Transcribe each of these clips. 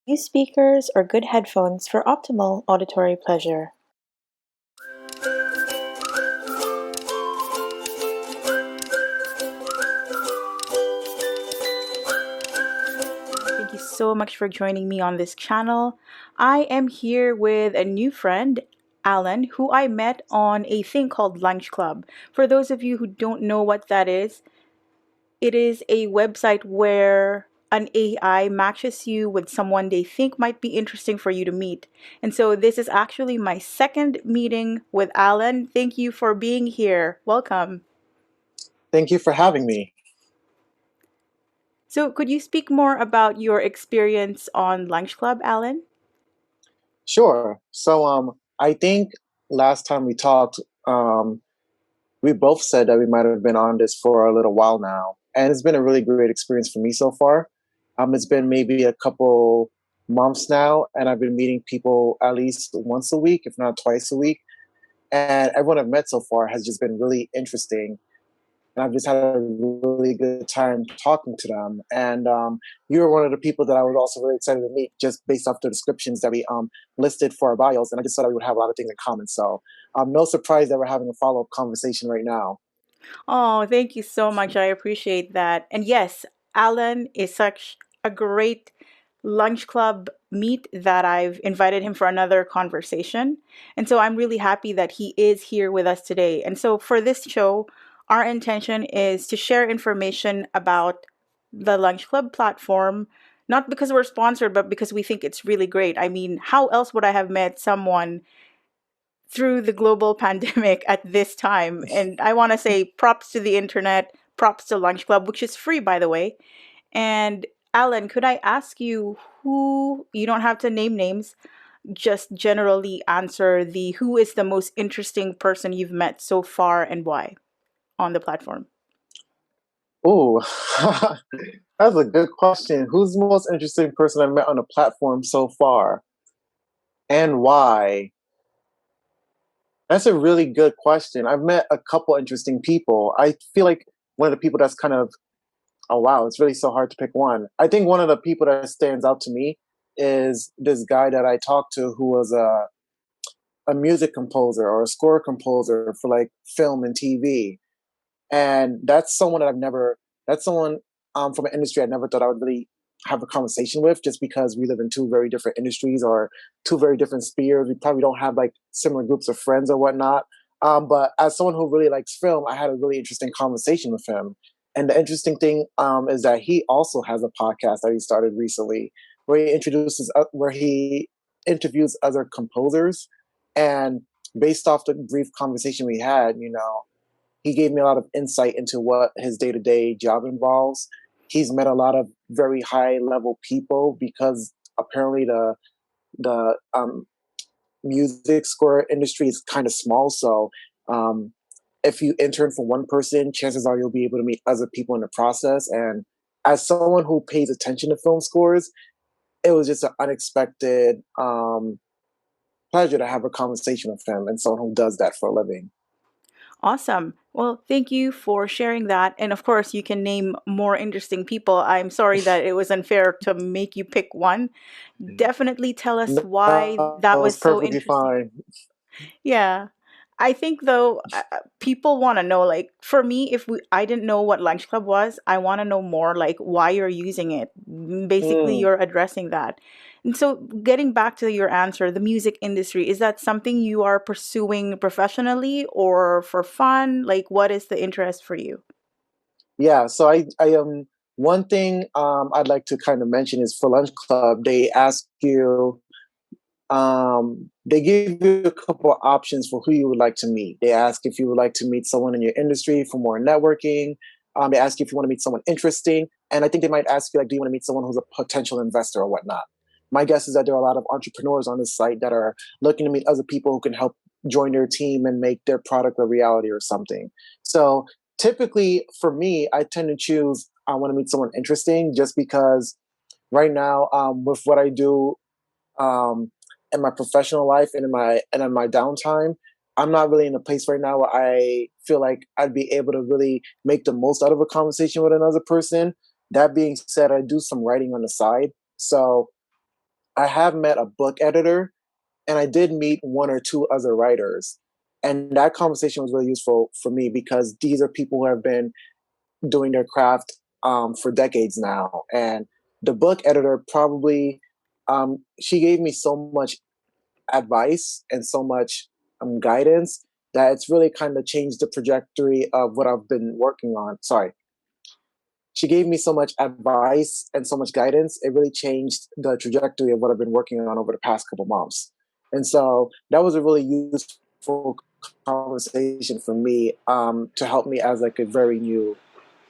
Use speakers or good headphones for optimal auditory pleasure. Thank you so much for joining me on this channel. I am here with a new friend, Alan, who I met on a thing called Lunchclub. For those of you who don't know what that is, it is a website where an AI matches you with someone they think might be interesting for you to meet. And so this is actually my second meeting with Alan. Thank you for being here. Welcome. Thank you for having me. So could you speak more about your experience on Lunchclub, Alan? Sure. I think last time we talked, we both said that we might have been on this for a little while now, and it's been a really great experience for me so far. It's been maybe a couple months now, and I've been meeting people at least once a week, if not twice a week. And everyone I've met so far has just been really interesting. And I've just had a really good time talking to them. And you were one of the people that I was also really excited to meet, just based off the descriptions that we listed for our bios. And I just thought we would have a lot of things in common. So no surprise that we're having a follow-up conversation right now. Oh, thank you so much. I appreciate that. And yes, Alan is such a great lunch club meet that I've invited him for another conversation. And so I'm really happy that he is here with us today. And so for this show, our intention is to share information about the Lunch Club platform, not because we're sponsored, but because we think it's really great. I mean, how else would I have met someone through the global pandemic at this time? And I want to say props to the internet, props to Lunch Club, which is free, by the way. And Alan, could I ask you who, you don't have to name names, just generally answer the who is the most interesting person you've met so far and why on the platform? Oh, that's a good question. Who's the most interesting person I've met on the platform so far, and why? That's a really good question. I've met a couple interesting people. I feel like one of the people that's kind of, oh wow, it's really so hard to pick one. I think one of the people that stands out to me is this guy that I talked to who was a music composer or a score composer for like film and TV. And that's someone that I've never, that's someone from an industry I never thought I would really have a conversation with, just because we live in two very different industries or two very different spheres. We probably don't have like similar groups of friends or whatnot. But as someone who really likes film, I had a really interesting conversation with him. And the interesting thing is that he also has a podcast that he started recently, where he interviews other composers. And based off the brief conversation we had, he gave me a lot of insight into what his day-to-day job involves. He's met a lot of very high-level people because apparently the music score industry is kind of small. So if you intern for one person, chances are you'll be able to meet other people in the process. And as someone who pays attention to film scores, it was just an unexpected pleasure to have a conversation with him and someone who does that for a living. Awesome. Well, thank you for sharing that. And of course, you can name more interesting people. I'm sorry that it was unfair to make you pick one. Definitely tell us why No, that was it's so perfectly interesting. fine. Yeah. I think though, people want to know, like, for me, if I didn't know what Lunch Club was, I want to know more, like why you're using it. Basically, Mm. you're addressing that. And so getting back to your answer, the music industry, is that something you are pursuing professionally or for fun? Like, what is the interest for you? Yeah, so I one thing I'd like to kind of mention is for Lunch Club, they give you a couple of options for who you would like to meet. They ask if you would like to meet someone in your industry for more networking. They ask you if you want to meet someone interesting, and I think they might ask you like, do you want to meet someone who's a potential investor or whatnot? My guess is that there are a lot of entrepreneurs on this site that are looking to meet other people who can help join their team and make their product a reality or something. So typically, for me, I tend to choose I want to meet someone interesting just because right now, with what I do um, in my professional life and in my downtime, I'm not really in a place right now where I feel like I'd be able to really make the most out of a conversation with another person. That being said, I do some writing on the side, so I have met a book editor, and I did meet one or two other writers. And that conversation was really useful for me because these are people who have been doing their craft for decades now. And the book editor probably, she gave me so much advice and so much guidance that it's really kind of changed the trajectory of what I've been working on. Sorry, she gave me so much advice and so much guidance. It really changed the trajectory of what I've been working on over the past couple months. And so that was a really useful conversation for me to help me as like a very new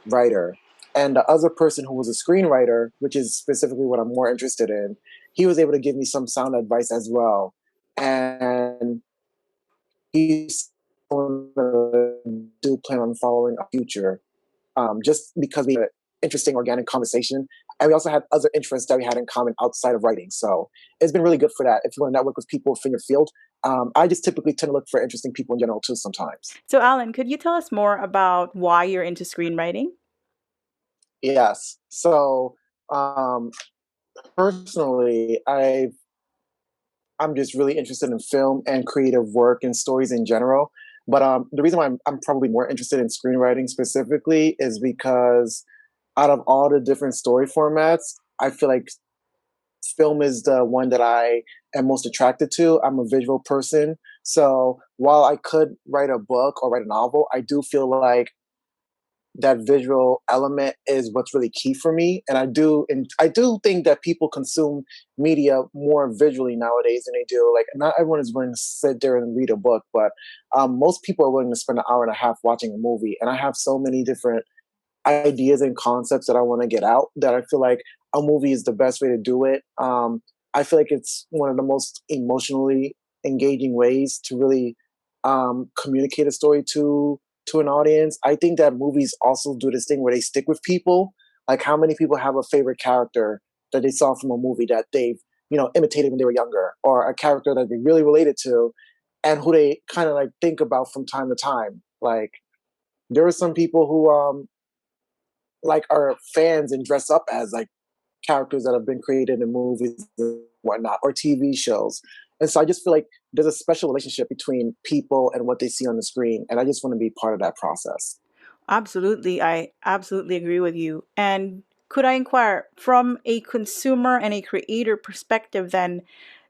writer. And the other person who was a screenwriter, which is specifically what I'm more interested in, he was able to give me some sound advice as well. And he's someone that I do plan on following a future, just because we had an interesting organic conversation. And we also had other interests that we had in common outside of writing. So it's been really good for that. If you want to network with people within your field, I just typically tend to look for interesting people in general too sometimes. So, Alan, could you tell us more about why you're into screenwriting? Yes. So um, personally, I'm just really interested in film and creative work and stories in general. But the reason why I'm probably more interested in screenwriting specifically is because out of all the different story formats, I feel like film is the one that I am most attracted to. I'm a visual person. So while I could write a book or write a novel, I do feel like that visual element is what's really key for me. And I do think that people consume media more visually nowadays than they do. Like not everyone is willing to sit there and read a book, but most people are willing to spend an hour and a half watching a movie. And I have so many different ideas and concepts that I want to get out that I feel like a movie is the best way to do it. I feel like it's one of the most emotionally engaging ways to really communicate a story to an audience. I think that movies also do this thing where they stick with people. Like how many people have a favorite character that they saw from a movie that they've imitated when they were younger, or a character that they really related to, and who they kind of like think about from time to time. Like there are some people who like are fans and dress up as like characters that have been created in movies and whatnot, or TV shows. And so I just feel like there's a special relationship between people and what they see on the screen. And I just want to be part of that process. Absolutely. I absolutely agree with you. And could I inquire from a consumer and a creator perspective, then,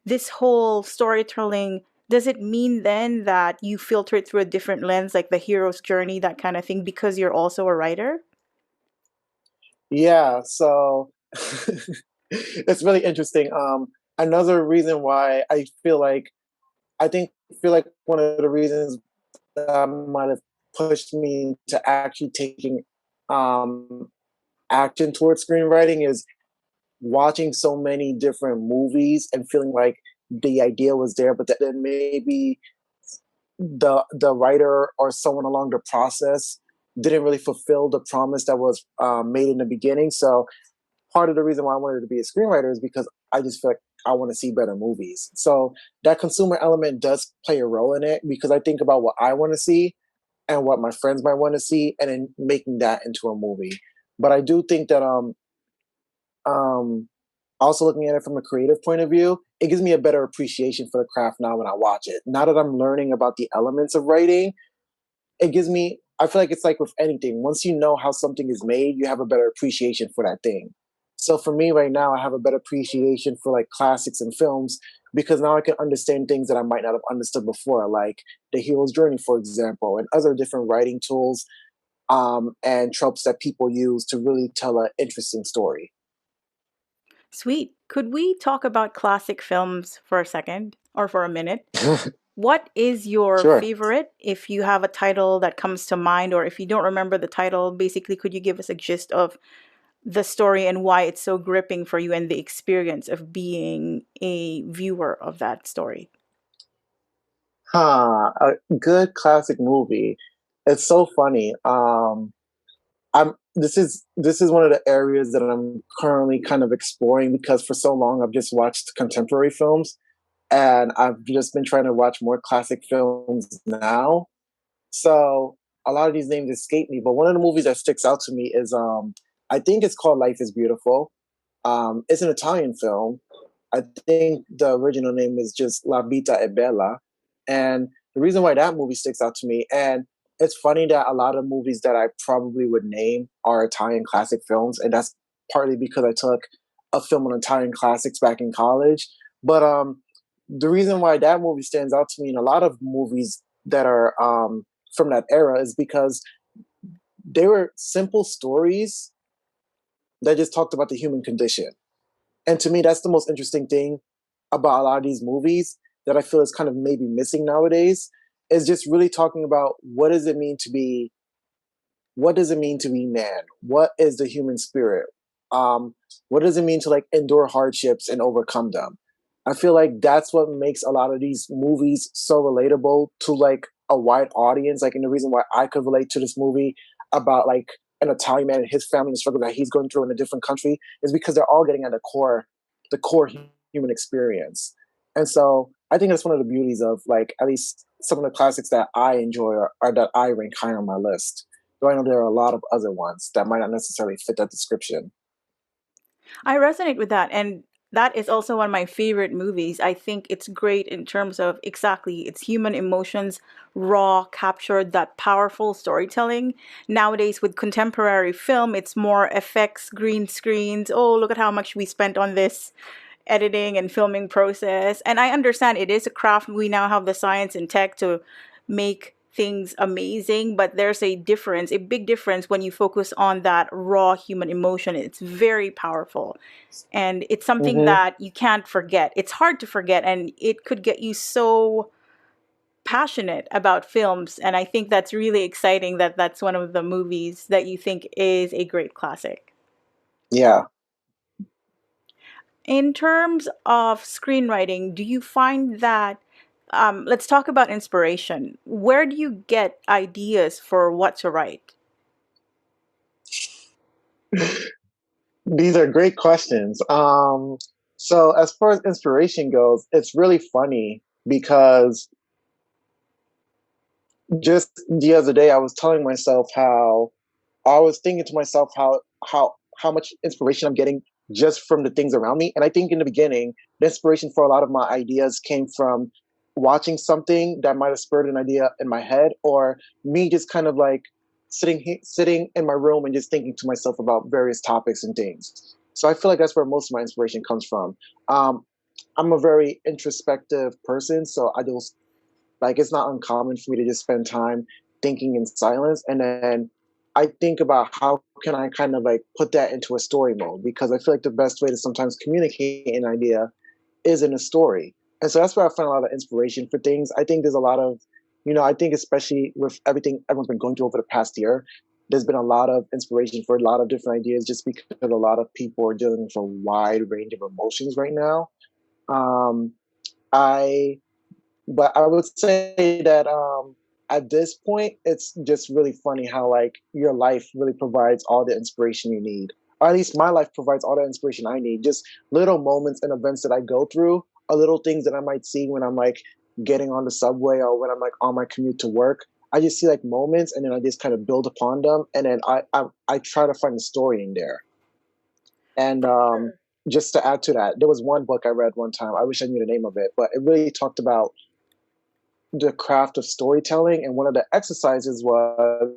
this whole storytelling, does it mean then that you filter it through a different lens, like the hero's journey, that kind of thing, because you're also a writer? Yeah, so it's really interesting. Another reason why I think feel like one of the reasons that might have pushed me to actually taking um, action towards screenwriting is watching so many different movies and feeling like the idea was there, but that then maybe the writer or someone along the process didn't really fulfill the promise that was made in the beginning. So part of the reason why I wanted to be a screenwriter is because I just feel like I want to see better movies. So that consumer element does play a role in it because I think about what I want to see and what my friends might want to see, and then making that into a movie. But I do think that um, also looking at it from a creative point of view, it gives me a better appreciation for the craft now when I watch it. Now that I'm learning about the elements of writing, it gives me, I feel like it's like with anything. Once you know how something is made, you have a better appreciation for that thing. So for me right now, I have a better appreciation for like classics and films because now I can understand things that I might not have understood before, like the hero's journey, for example, and other different writing tools and tropes that people use to really tell an interesting story. Sweet. Could we talk about classic films for a second or for a minute? What is your Sure. favorite? If you have a title that comes to mind, or if you don't remember the title, basically, could you give us a gist of the story and why it's so gripping for you and the experience of being a viewer of that story? A good classic movie. It's so funny. I'm this is one of the areas that I'm currently kind of exploring because for so long I've just watched contemporary films and I've just been trying to watch more classic films now. So a lot of these names escape me, but one of the movies that sticks out to me is I think it's called Life is Beautiful. It's an Italian film, I think the original name is just La Vita e Bella. And the reason why that movie sticks out to me, and it's funny that a lot of movies that I probably would name are Italian classic films, and that's partly because I took a film on Italian classics back in college. But the reason why that movie stands out to me and a lot of movies that are from that era is because they were simple stories that just talked about the human condition. And to me, that's the most interesting thing about a lot of these movies that I feel is kind of maybe missing nowadays is just really talking about what does it mean to be man? What is the human spirit? What does it mean to like endure hardships and overcome them? I feel like that's what makes a lot of these movies so relatable to like a wide audience. Like, and the reason why I could relate to this movie about like an Italian man and his family and the struggle that he's going through in a different country is because they're all getting at the core human experience. And so I think that's one of the beauties of like at least some of the classics that I enjoy are that I rank high on my list. Though I know there are a lot of other ones that might not necessarily fit that description. I resonate with that. And that is also one of my favorite movies. I think it's great in terms of exactly it's human emotions, raw, captured, that powerful storytelling. Nowadays, with contemporary film, it's more effects, green screens. Oh, look at how much we spent on this editing and filming process. And I understand it is a craft. We now have the science and tech to make things amazing, but there's a difference, a big difference when you focus on that raw human emotion. It's very powerful. And it's something Mm-hmm. that you can't forget. It's hard to forget, and it could get you so passionate about films. And I think that's really exciting that that's one of the movies that you think is a great classic. Yeah. In terms of screenwriting, do you find that, let's talk about inspiration. Where do you get ideas for what to write? These are great questions. So as far as inspiration goes, it's really funny because just the other day I was telling myself how I was thinking to myself how much inspiration I'm getting just from the things around me. And I think in the beginning, the inspiration for a lot of my ideas came from watching something that might have spurred an idea in my head, or me just kind of like sitting in my room and just thinking to myself about various topics and things. So I feel like that's where most of my inspiration comes from. Um, I'm a very introspective person, so I just like it's not uncommon for me to just spend time thinking in silence, and then I think about how can I kind of like put that into a story mode because I feel like the best way to sometimes communicate an idea is in a story. And so that's where I find a lot of inspiration for things. I think there's a lot of, I think especially with everything everyone's been going through over the past year, there's been a lot of inspiration for a lot of different ideas just because a lot of people are dealing with a wide range of emotions right now. Um, I but I would say that at this point, it's just really funny how like your life really provides all the inspiration you need. Or at least my life provides all the inspiration I need. Just little moments and events that I go through, or little things that I might see when I'm like getting on the subway or when I'm like on my commute to work. I just see like moments and then I just kind of build upon them, and then I try to find a story in there. And For sure. just to add to that, there was one book I read one time. I wish I knew the name of it, but it really talked about the craft of storytelling. And one of the exercises was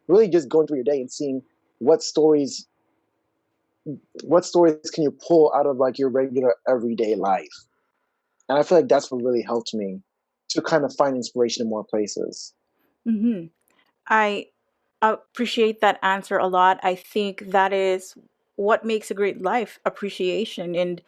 really just going through your day and seeing what stories what stories can you pull out of like your regular everyday life. And I feel like that's what really helped me to kind of find inspiration in more places. Hmm. I appreciate that answer a lot. I think that is what makes a great life, appreciation and,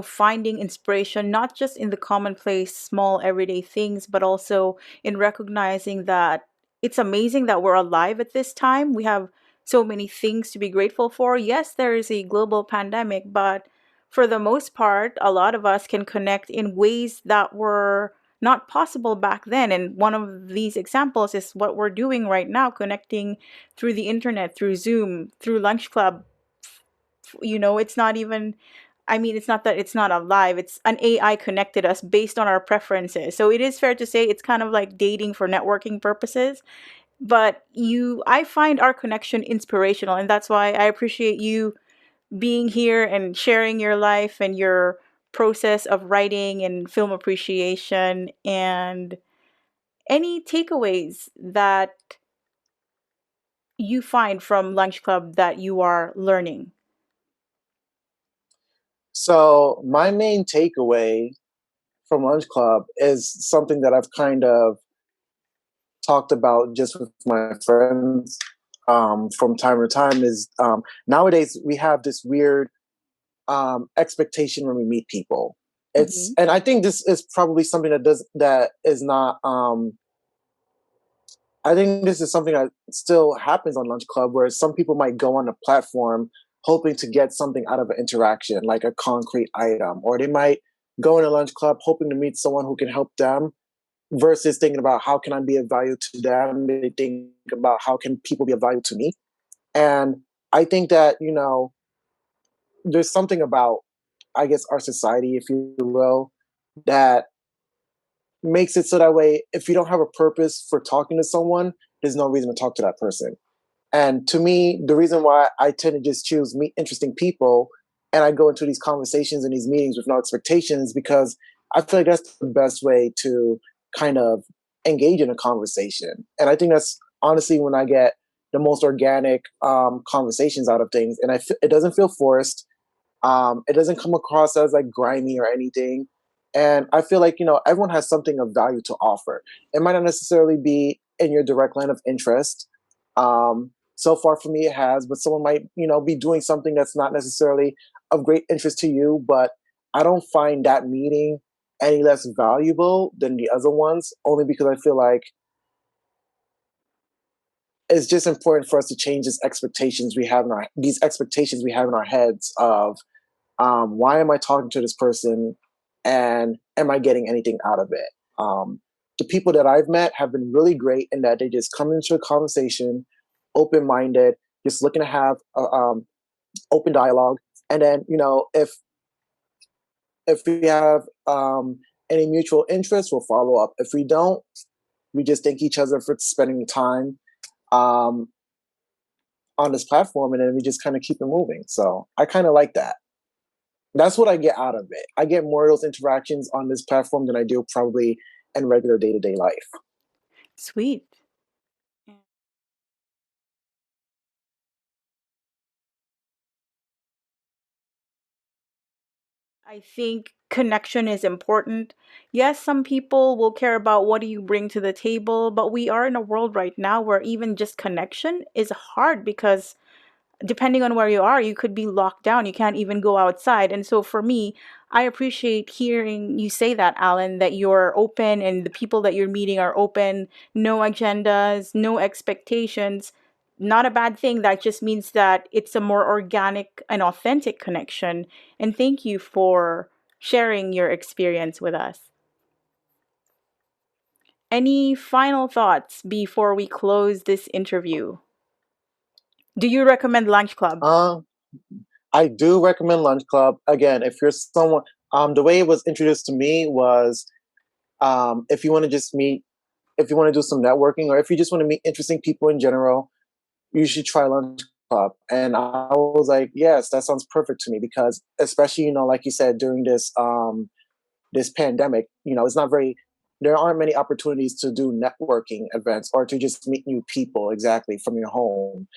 finding inspiration, not just in the commonplace, small, everyday things, but also in recognizing that it's amazing that we're alive at this time. We have so many things to be grateful for. Yes, there is a global pandemic, but for the most part, a lot of us can connect in ways that were not possible back then. And one of these examples is what we're doing right now, connecting through the internet, through Zoom, through Lunch Club. It's not even, I mean, it's not that it's not alive, it's an AI connected us based on our preferences. So it is fair to say it's kind of like dating for networking purposes. But I find our connection inspirational. And that's why I appreciate you being here and sharing your life and your process of writing and film appreciation, and any takeaways that you find from Lunch Club that you are learning. So my main takeaway from Lunch Club is something that I've kind of talked about just with my friends from time to time is nowadays we have this weird expectation when we meet people. It's Hmm. and I think this is probably something that is not I think this is something that still happens on Lunch Club where some people might go on a platform hoping to get something out of an interaction, like a concrete item, or they might go in a Lunch Club hoping to meet someone who can help them versus thinking about how can I be of value to them. They think about how can people be of value to me. And I think that, there's something about, I guess, our society, if you will, that makes it so that way if you don't have a purpose for talking to someone, there's no reason to talk to that person. And to me, the reason why I tend to just choose meet interesting people and I go into these conversations and these meetings with no expectations because I feel like that's the best way to kind of engage in a conversation. And I think that's honestly when I get the most organic conversations out of things. And it doesn't feel forced. It doesn't come across as like grimy or anything. And I feel like, everyone has something of value to offer. It might not necessarily be in your direct line of interest. So far for me, it has, but someone might, be doing something that's not necessarily of great interest to you. But I don't find that meeting any less valuable than the other ones, only because I feel like it's just important for us to change these expectations we have in our heads of why am I talking to this person and am I getting anything out of it? The people that I've met have been really great in that they just come into a conversation, open minded, just looking to have open dialogue. And then, if we have any mutual interest, we'll follow up. If we don't, we just thank each other for spending the time um, on this platform, and then we just kind of keep it moving. So I kind of like that. That's what I get out of it. I get more of those interactions on this platform than I do probably in regular day to day life. Sweet. I think connection is important. Yes, some people will care about what do you bring to the table, but we are in a world right now where even just connection is hard because depending on where you are, you could be locked down. You can't even go outside. And so for me, I appreciate hearing you say that, Alan, that you're open and the people that you're meeting are open, no agendas, no expectations. Not a bad thing. That just means that it's a more organic and authentic connection. And thank you for sharing your experience with us. Any final thoughts before we close this interview? Do you recommend Lunch Club? Uh, I do recommend Lunch Club. Again, if you're someone, the way it was introduced to me was if you want to just meet, if you want to do some networking, or if you just want to meet interesting people in general, you should try Lunch Club. And I was like, yes, that sounds perfect to me because, especially, like you said, during this pandemic, it's not very, there aren't many opportunities to do networking events or to just meet new people exactly from your home.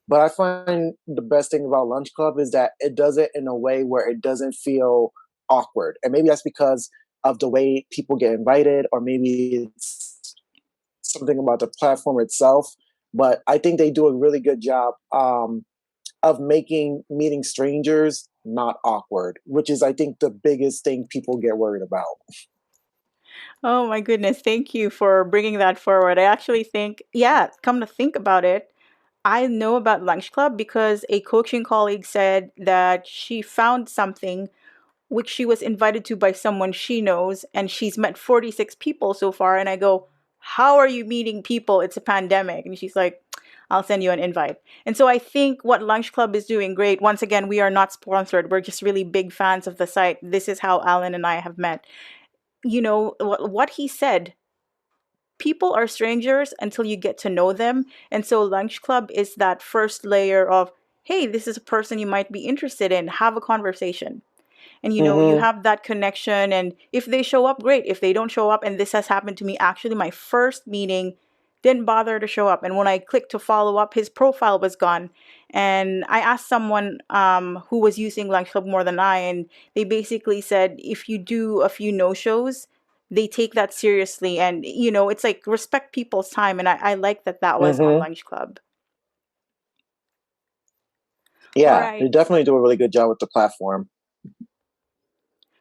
But I find the best thing about Lunch Club is that it does it in a way where it doesn't feel awkward. And maybe that's because of the way people get invited, or maybe it's something about the platform itself. But I think they do a really good job of making meeting strangers not awkward, which is, I think, the biggest thing people get worried about. Oh my goodness, thank you for bringing that forward. I actually think, yeah, come to think about it, I know about Lunch Club because a coaching colleague said that she found something which she was invited to by someone she knows, and she's met 46 people so far. And I go, how are you meeting people? It's a pandemic. And she's like, I'll send you an invite. And so I think what Lunch Club is doing great. Once again, we are not sponsored. We're just really big fans of the site. This is how Alan and I have met. You know, what he said, people are strangers until you get to know them. And so Lunch Club is that first layer of, hey, this is a person you might be interested in, have a conversation. And you Mm-hmm. have that connection, and if they show up, great. If they don't show up, and this has happened to me, actually my first meeting didn't bother to show up, and when I clicked to follow up, his profile was gone. And I asked someone who was using Lunch Club more than I, and they basically said if you do a few no-shows, they take that seriously, and it's like respect people's time, and I like that that was on Mm-hmm. Lunch Club. All Yeah, they right. definitely do a really good job with the platform.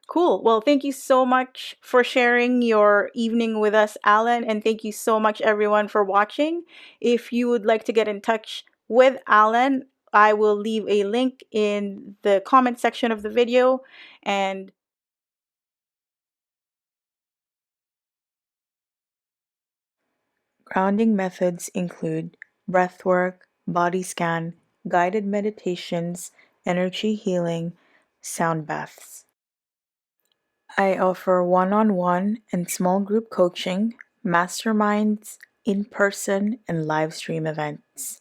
Cool. Well, thank you so much for sharing your evening with us, Alan, and thank you so much, everyone, for watching. If you would like to get in touch with Alan, I will leave a link in the comment section of the video. And grounding methods include breathwork, body scan, guided meditations, energy healing, sound baths. I offer one-on-one and small group coaching, masterminds, in-person, and live stream events.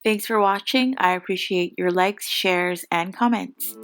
Thanks for watching. I appreciate your likes, shares, and comments.